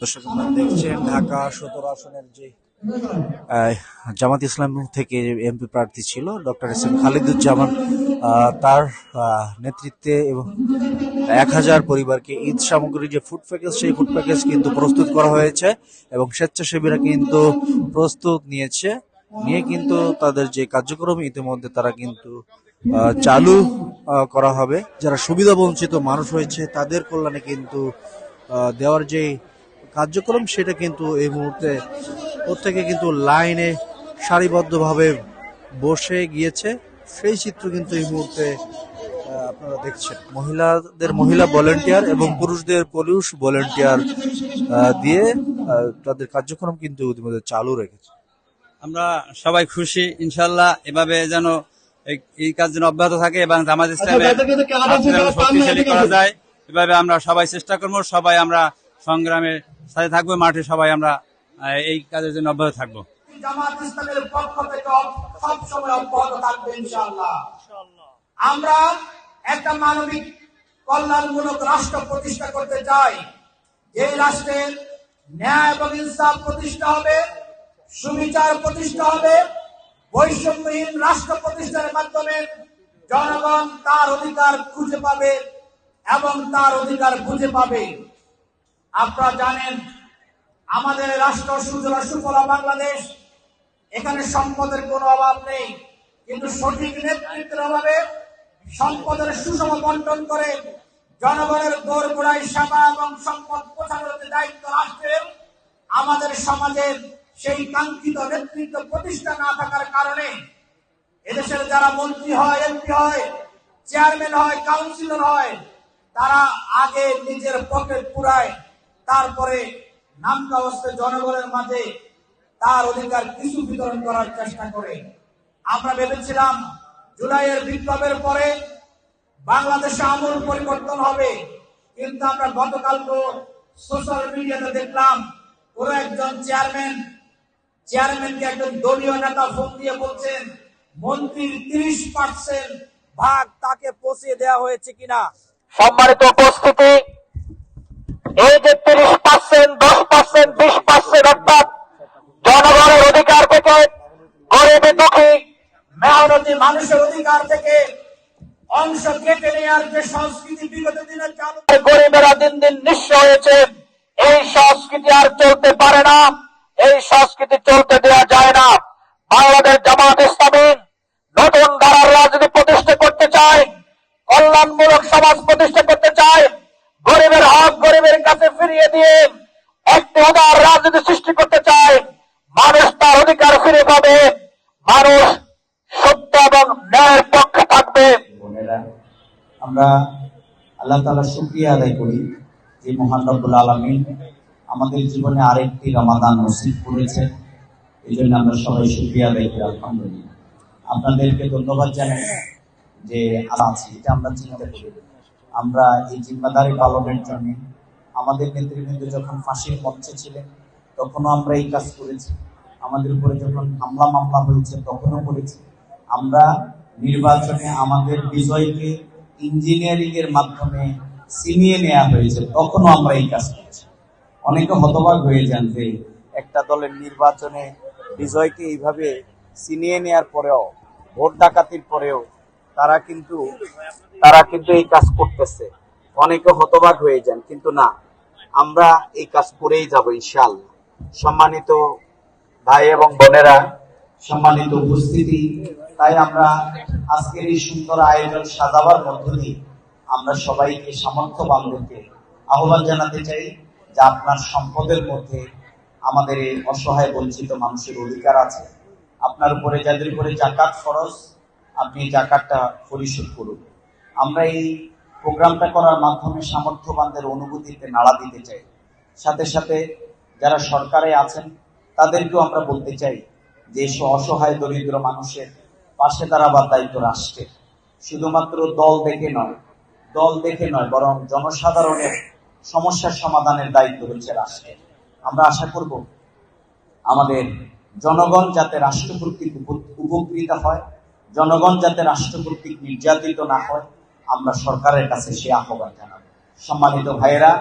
দর্শক আপনারা দেখছেন ঢাকা 17 আসনের যে জামাত ইসলাম থেকে এমপি প্রার্থী ছিল ডক্টর এস এম খালিদুজ্জামান, তার নেতৃত্বে এবং 1000 পরিবারকে ঈদ সামগ্রী যে ফুড প্যাকেজ, সেই ফুড প্যাকেজ কিন্তু প্রস্তুত করা হয়েছে এবং স্বেচ্ছাসেবীরা কিন্তু প্রস্তুত নিয়ে কিন্তু তাদের যে কার্যক্রম ইতিমধ্যে তারা কিন্তু চালু করা হবে। যারা সুবিধা বঞ্চিত মানুষ হয়েছে তাদের কল্যাণে কিন্তু দেওয়ার যে কার্যক্রম, সেটা কিন্তু এই মুহূর্তে প্রত্যেকে কিন্তু লাইনে সারিবদ্ধভাবে বসে গিয়েছে। সেই চিত্র কিন্তু এই মুহূর্তে আপনারা দেখছেন। মহিলা ভলেন্টিয়ার এবং পুরুষদের পুলিশ ভলেন্টিয়ার দিয়ে তাদের কার্যক্রম কিন্তু ইতিমধ্যে চালু রেখেছে। আমরা সবাই খুশি, ইনশাল্লাহ এভাবে যেন এই কাজ যেন অব্যাহত থাকে এবং জামাত ইসলামের শক্তিশালী করা যায়। এভাবে আমরা সবাই চেষ্টা করবো, সবাই আমরা সংগ্রামের সাথে থাকবো, মাঠে সবাই আমরা এই কাজের জন্য অব্যাহত থাকবো। জামাত ইসলামের পক্ষ থেকে সব সময় অব্যাহত থাকবে ইনশাআল্লাহ। আমরা একটা মানবিক কল্যাণমূলক রাষ্ট্র প্রতিষ্ঠা করতে চাই, যে রাষ্ট্রের ন্যায় এবং ইনসাফ প্রতিষ্ঠা হবে, সুবিচার প্রতিষ্ঠা হবে, বৈষম্যহীন রাষ্ট্র প্রতিষ্ঠার মাধ্যমে জনগণ তার অধিকার খুঁজে পাবে এবং তার অধিকার বুঝে পাবে। আপনারা জানেন আমাদের রাষ্ট্র সুজলা সুফলা বাংলাদেশ, এখানে সম্পদের কোনো অভাব নেই, কিন্তু সঠিক নেতৃত্বের অভাবে সম্পদের সুষম বন্টন করে জনগণের দোরগোড়ায় সেবা এবং সম্পদ পৌঁছানোর দায়িত্ব রাষ্ট্রের। আমাদের সমাজের সেই কাঙ্ক্ষিত নেতৃত্ব প্রতিষ্ঠা না থাকার কারণে এদেশের যারা মন্ত্রী হয়, এমপি হয়, চেয়ারম্যান হয়, কাউন্সিলর হয়, তারা আগে নিজের পকেট পুরায়, তারপরে নামকা অবস্থে জনগণের মাঝে তার অধিকার কিছু বিতরণ করার চেষ্টা করে। আমরা ভেবেছিলাম জুলাইয়ের বিপ্লবের পরে বাংলাদেশে আমূল পরিবর্তন হবে, কিন্তু আমরা গতকালকে সোশ্যাল মিডিয়াতে দেখলাম কোন একজন চেয়ারম্যানকে একজন দলীয় নেতা ফোন দিয়ে বলছেন মন্ত্রীর 30% ভাগ তাকে পৌঁছে দেওয়া হয়েছে কিনা। সম্মানিত উপস্থিতি, এই যে 30%, 10%, 20% অর্থাৎ জনগণের অধিকার থেকে, গরিব দুঃখী মেহনতি মানুষের অধিকার থেকে অংশ কেটে নেওয়ার যে সংস্কৃতি বিগত দিনে চালু, গরিবেরা দিন দিন নিঃস্ব হয়েছে। এই সংস্কৃতি আর চলতে পারে না, এই সংস্কৃতি চলতে দেওয়া যায় না। বাংলাদেশ জামাত ইসলামী নতুন ধারার রাজনীতি প্রতিষ্ঠা করতে চায়, কল্যাণমূলক সমাজ প্রতিষ্ঠা করতে চায়, গরিবের হক গরিবের কাছে ফিরিয়ে দিয়ে একটি উদার রাজনীতি সৃষ্টি করতে চায়। মানুষ তার অধিকার ফিরে পাবে, মানুষ সত্য এবং ন্যায়ের পক্ষে থাকবে। আমরা আল্লাহ তাআলার শুকরিয়া আদায় করি যে মহান রব্বুল আলামিন আমাদের জীবনে আরেকটি রমাদান নসিব করেছে। এই জন্য আমরা সবাই শুকরিয়া আদায় করি, আলহামদুলিল্লাহ। আপনাদেরকে ধন্যবাদ জানাই যে আছি, এটা আমরা চিন্তা করি। আমরা এই জিম্মাদারি পালনের জন্য আমাদের নেতৃবৃন্দ যখন ফাঁসির মঞ্চে ছিলেন তখনও আমরা এই কাজ করেছি, আমাদের উপরে যখন মামলা হয়েছে তখনও করেছি। আমরা নির্বাচনে আমাদের বিজয়কে ইঞ্জিনিয়ারিং এর মাধ্যমে ছিনিয়ে নেওয়া হয়েছে, তখনও আমরা এই কাজ করেছি। অনেকে হতবাক হয়ে যান যে একটা দলের নির্বাচনে বিজয়কে এইভাবে ছিনিয়ে নেওয়ার পরেও, ভোট ডাকাতির পরেও তারা কিন্তু এই কাজ করতেছে। অনেকে হতবাক হয়ে যান, কিন্তু না, আমরা এই কাজ করেই যাব ইনশাআল্লাহ। সম্মানিত ভাই এবং বোনেরা, সম্মানিত উপস্থিতি, তাই আমরা আজকের এই সুন্দর আয়োজন সাজাবার মধ্য দিয়ে আমরা সবাইকে, সামর্থ্যবানদেরকে আহ্বান জানাতে চাই যে আপনার সম্পদের মধ্যে আমাদের এই অসহায় বঞ্চিত মানুষের অধিকার আছে। আপনার উপরে যাদের উপরে যাকাত ফরজ, আপনি যাকাতটা পরিশোধ করুন। আমরা এই প্রোগ্রামটা করার মাধ্যমে সামর্থ্যবানদের অনুভূতিতে নাড়া দিতে চাই। সাথে সাথে যারা সরকারে আছেন তাদেরকেও আমরা বলতে চাই যে অসহায় দরিদ্র মানুষের পাশে দাঁড়াবার দায়িত্ব রাষ্ট্রের। শুধুমাত্র দল দেখে নয়, বরং জনসাধারণের সমস্যার সমাধানের দায়িত্ব হচ্ছে রাষ্ট্রের। আমরা আশা করব আমাদের জনগণ যাতে রাষ্ট্র কর্তৃক উপকৃত হয়, জনগণ যাতে রাষ্ট্র কর্তৃক নির্যাতিত না হয়, আমরা সরকারের কাছে সে আহ্বান জানাবো। সম্মানিত ভাইয়েরা,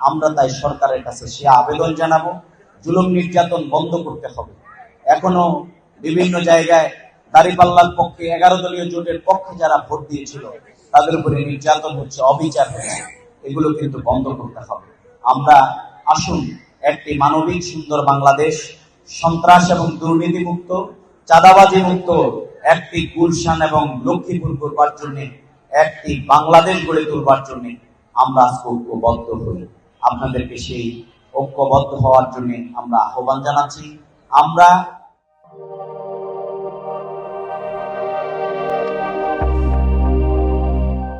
আমরা তাই সরকারের কাছে সে আবেদন জানাবো, জুলুম নির্যাতন বন্ধ করতে হবে। এখনো বিভিন্ন জায়গায় দাঁড়িপাল্লার পক্ষে 11 দলীয় জোটের পক্ষে যারা ভোট দিয়েছিল তাদের উপরে নির্যাতন হচ্ছে, অবিচার হচ্ছে, এগুলো কিন্তু বন্ধ করতে হবে। আমরা আসুন একটি মানবিক সুন্দর বাংলাদেশ, সন্ত্রাস এবং দুর্নীতি মুক্ত, চাঁদাবাজি মুক্ত একটি গুলশান এবং লক্ষ্মীপুর করবার জন্য, একটি বাংলাদেশ গড়ে তুলবার জন্য আমরা আজকে ঐক্যবদ্ধ হই। আপনাদেরকে সেই ঐক্যবদ্ধ হওয়ার জন্য আমরা আহ্বান জানাচ্ছি। আমরা